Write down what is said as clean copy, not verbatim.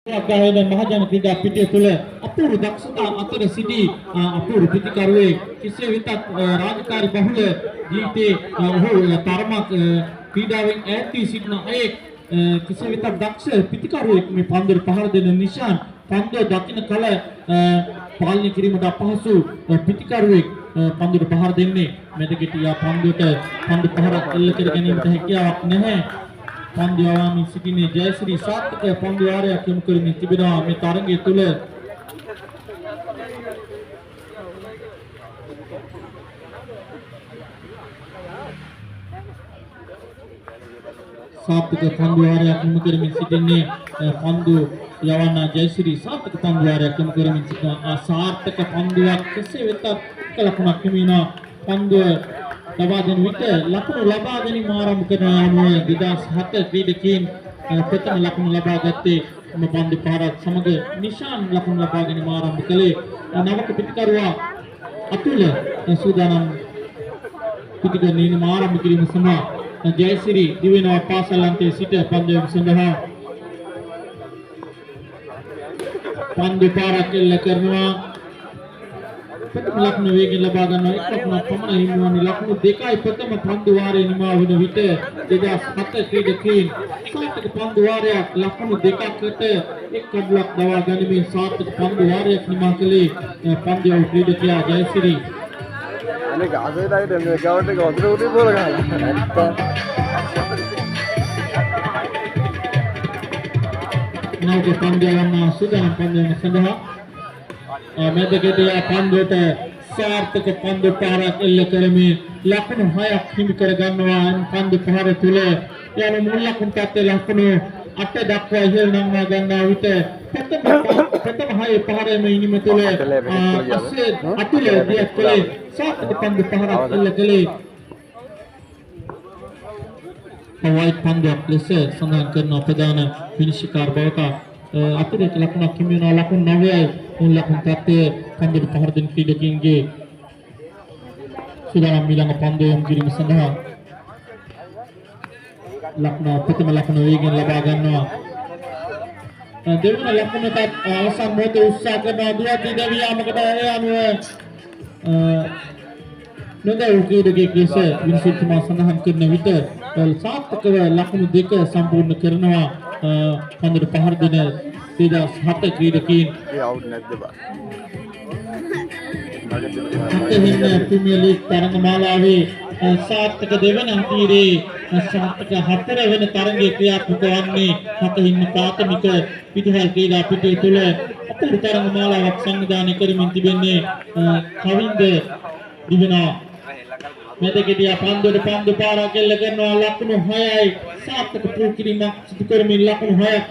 Agahන මහජන ක්‍රීඩා පිටිය තුළ අපූර්ව දක්ෂතා අතර සිටි අපූර්ව ප්‍රතිකරුවෙක් කිසිය වෙතත් රාජකාරී බහුල ජීවිතයේ ඔහු තරමක් ක්‍රීඩාවෙන් ඈත් වී සිටින අයෙක් කිසිය වෙතත් දක්ෂ ප්‍රතිකරුවෙක් මේ පන්දුවට පහර දෙන නිශාන් පන්දුව දකින්න කල පාලනය කිරීමට අපහසු ප්‍රතිකරුවෙක් පන්දුවට පහර දෙන්නේ මෙතෙකිටියා පන්දුවට පන්දු පහරක් එල්ල කර ගැනීමට හැකියාවක් නැහැ. පන්දු යවාමින් සිටිනේ ජයශ්‍රී සාර්ථක පන්දු වාරයක් යොමු කරමින් තිබෙනවා මේ තරගය තුළ. සාර්ථක පන්දු වාරයක් යොමු කරමින් සිටින්නේ පන්දු යවන ජයශ්‍රී සාර්ථක පන්දු වාරයක් යොමු කරමින් සිටින අසාර්ථක පන්දුවක් කෙසේ වෙතත් ලකුණක් හිමිනා පන්දුව ලබා දෙන විට ලකුණු ලබා ගැනීම ආරම්භ කරන අනුව 2007 ක්‍රීඩකයන් ප්‍රථම ලකුණු ලබා ගත්තේ මේ පන්දු පාරක් සමග නිශාන් ලකුණු ලබා ගැනීම ආරම්භ කළේ නවක පිටිකරුවා අතුල සූදානම් පිටිකරණීම ආරම්භ කිරීම සමග ජයශ්‍රී දිවෙනවා පාසල් අන්තයේ සිට පන්දු සඳහා පන්දු පාරක් එල්ල කරනවා ප්‍රථම ලකුණු වේගෙන් ලබා ගන්නවා එක් ලකුණක් පමණ හිමිවන්නේ ලකුණු දෙකයි ප්‍රථම පන්දු වාරයේ නිමා වන විට 2007 ක්‍රීඩකයන් සාර්ථක පන්දු වාරයක් ලකුණු දෙකකට එක් කඩලක් දවා ගැනීමෙන් සාර්ථක පන්දු වාරයක් නිමා කළේ පන්දු ක්‍රීඩකයා ජයශ්‍රී අනේ ගාසේ ඩයිට මේ ගවට එක වතුර උඩින් බෝල ගහලා නවක පන්දු යවන්න සූදානම් පන්දු සඳහා මෙතෙකදී පන්දුවට සාර්ථක පන්දු පාරක් එල්ල කරමින් ලකුණු 6ක් හිමි කර ගන්නවා පන්දු පහර තුල යන මුල් ලකුණු තත්ත්වයේ ලකුණු 8 දක්වා ඉහළ නංවා ගන්නා විට ප්‍රථම 6 පහරේම ඉනිම තුල අතුල දියක් කලේ සාර්ථක පන්දු පහරක් එල්ල කළේ වයිට් පන්දුවක් ලෙස සඳහන් කරන ප්‍රධාන විනිශ්චයකාර බවක අතිරේක ලකුණක් හිමි වෙනවා ලකුණු 9යි මුල් ලකුණු තත්ත්වයේ පන්දුවට පහර දෙන ක්‍රීඩකයන්ගේ සූදානම් ඊළඟ පන්දු යොමු කිරීම සඳහා ලකුණ ප්‍රථම ලකුණ වේගෙන් ලබා ගන්නවා දෙවන ලකුණට අවසන් මොහොතේ උත්සාහ කරනවා දුරදී දෙවියාමකට ඒ අනුව නොදැවු ක්‍රීඩකයෙක් ලෙස විනිශ්චයතුමා සඳහන් කරන විට සාර්ථකව ලකුණු දෙක සම්පූර්ණ කරනවා පන්දුවට පහර දෙන 2007 ක්‍රීඩකයන් ඒ අවුට් නැද්ද බා ප්‍රීමියර් ලීග් තරගමාලාවේ සාර්ථක දෙවන අන්තිරේ සාර්ථක 4 වෙනි තරගයේ ක්‍රියාත්මක වන්නේ හතින් ප්‍රාථමික පිටිහැල් ක්‍රීඩා පිටිය තුළ අපූර්ව තරගමාලාවක් සංවිධානය කරමින් තිබෙන්නේ කවින්ද දිවෙනා මෙතෙකදී පන්දුවට පන්දු පාරක් එල්ල කරනවා ලකුණු 6යි සාර්ථක ප්‍රතික්‍රියාවක් සිදු කරමින් ලකුණු 6ක්